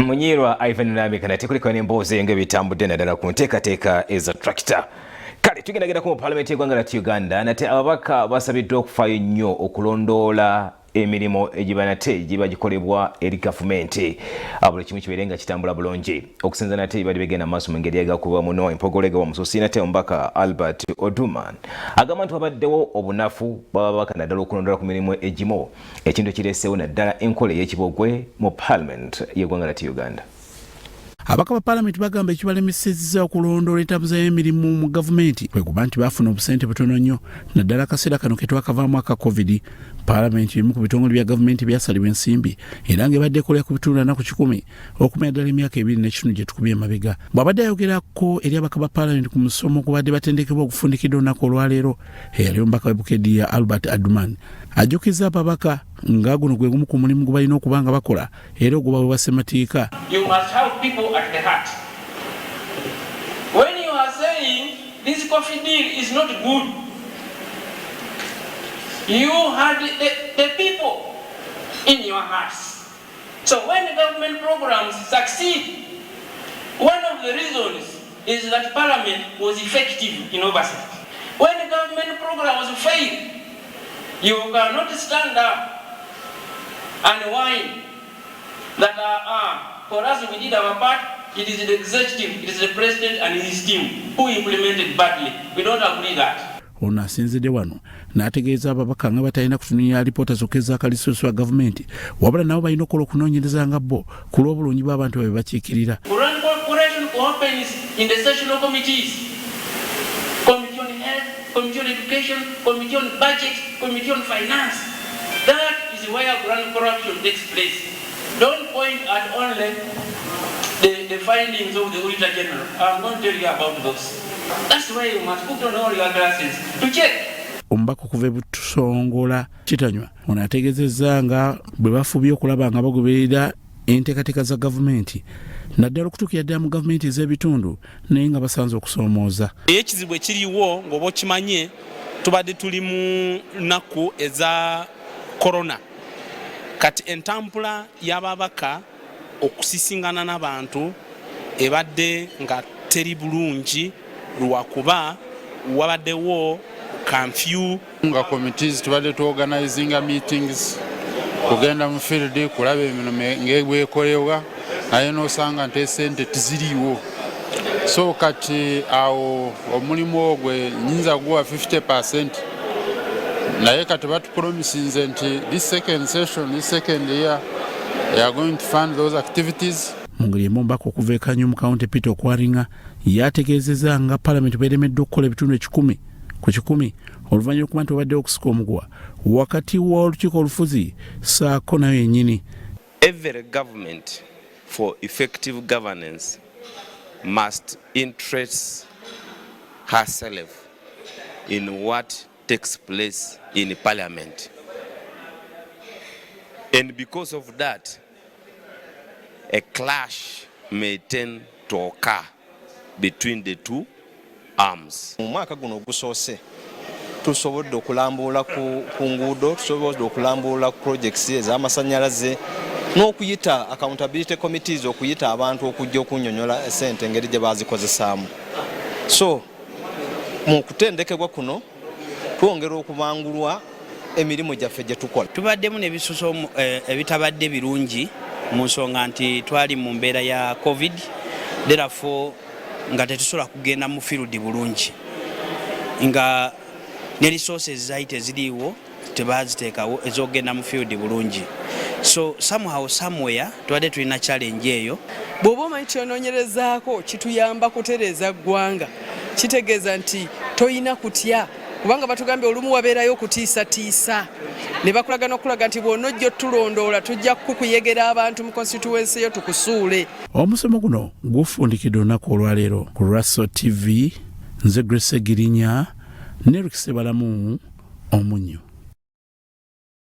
Munyirwa Ivan Nambika nate kuliko n'emboozi ng'ebitambudde naddala ku nteekateeka eza tractor. Kale tugendagenda ku Parliament y'eggwanga lya Uganda nate ababaka basabiddwa okufaayo nnyo okulondoola emirimu egiba nate giba gikolebwa eri gavumenti buli kimu kibeere nga kitambula bulungi. Okusinza nate bali begenda maaso mu ngeri egakuba muno empogolega w'omususi nate omubaka Albert Oduman agamba nti wabaddewo obunafu bw'ababaka naddala okulondoola ku mirimu egimu ekintu ekireeseewo naddala enkola ey'ekibogwe mu Parliament y'eggwanga lya Uganda. Abaka ba Parliament bagamba ekibalemesezza okulondoola entambuza y'emirimu mu gavumenti kwe kuba nti bafuna obusente butono nnyo naddala akaseera kano ke twakavaamu aka COVID. Parliament bimu ku bitongole bya gavumenti byasalibwa ensimbi era ng'ebadde ekolera ku bitundu 410 okumenya ddala emyaka 2.5 gye tukubye emabega. Bw'abadde ayogerako eri abaka ba Parliament ku musomo kubadde batendekebwa okufundikidde olunaku olwaleero eyali omubaka w'Ebukedya Albert Oduman ajjukiza ababaka nga guno gwe gumu ku mulimu gwe balina okuba nga bakola era oguba bwe basemateeka. You must have people at the heart. When you are saying this coffee deal is not good, you had the people in your hearts. So when the government programs succeed, one of the reasons is that Parliament was effective in oversight. When the government programs fail, you cannot stand up and whine that for us we did our part, it is the executive, it is the president and his team who implemented badly. We don't agree that. Ono asinzidde wano n'ategeeza ababaka nga batalina kutunuulira alipoota zokka ez'akalisuusu wa gavumenti wabula nabo balina okukola okunoonyereza nga bo ku lw'obulungi bw'abantu babe bakiikirira. Run corporation happens in the sessional committees. Committee on Health, Committee on Education, Committee on Budget, Committee on Finance. That is where grand corruption takes place. Don't point at only the findings of the Auditor General. I'm going to tell you about those. That's why you must put on all your glasses to check. Omubaka okuva ebutusongola kitanywa ono ategeezezza nga bwe bafubye okulaba nga bagoberera enteekateeka za gavumenti naddala okutuukira ddala mu gavumenti ez'ebitundu naye nga basanze okusoomooza. Ekizibu ekiriwo ng'oba okimanye tubadde tuli mu nnaku eza korona kati entambula y'ababaka okusisingana n'abantu ebadde nga teri bulungi lwakuba wabaddewo curfew. Nga committees tubadde tuorganizinga meetings kugenda mu field kulaba emirimu ng'ebwekolebwa naye n'osanga nti esente tiziriiwo. So kati awo omulimu ogwe nyinza guwa 50%. Naye kati batupromisinze nti this second session, this second year, they are going to fund those activities. Mungeri omubaka okuva e Kanyu mu County Peter Okwaringa yategeezezza nga Parliament beeremeddwa okukola ebitundu 10 ku 10 oluvannyuma lw'okuba nti wabaddewo okusika omugwa wakati w'olukiiko olufuzi saako nayo yennyini. Every government for effective governance must interest herself in what takes place in Parliament. And because of that, a clash may tend to occur between the two arms. Mu mwaka guno ogusoose tusobodde okulambula ku nguudo, tusobodde okulambula ku projects ez'amasannyalaze n'okuyita accountability committees okuyita abantu okujja okunnyonnyola essente engeri gye baazikozesaamu. So mu kutendekebwa kuno twongera okubangulwa emirimu gyaffe gye tukola. Tubaddemu n'ebisuso ebitabadde birungi mu nsonga nti twali mu mbeera ya COVID therefore nga tetusobola kugenda mu field bulungi nga ne resources zaite ziriiwo tebaziteekawo ez'okugenda mu field bulungi. So somehow somewhere tubadde tulina challenge eyo. Bw'oba omanyi kyonoonyerezaako kituyamba kutereeza ggwanga kitegeeza nti toyina kutya kubanga batugambye olumu wabeerayo okutiisatiisa ne bakulagana okulaga nti bw'onojja tulondoola tujja kukuyegera abantu mu constituency yo tukusuule. Omusomo guno gufundikidde olunaku olwaleero ku Russell TV nze Grace Girinya ne Rukisebalamu Omunyo.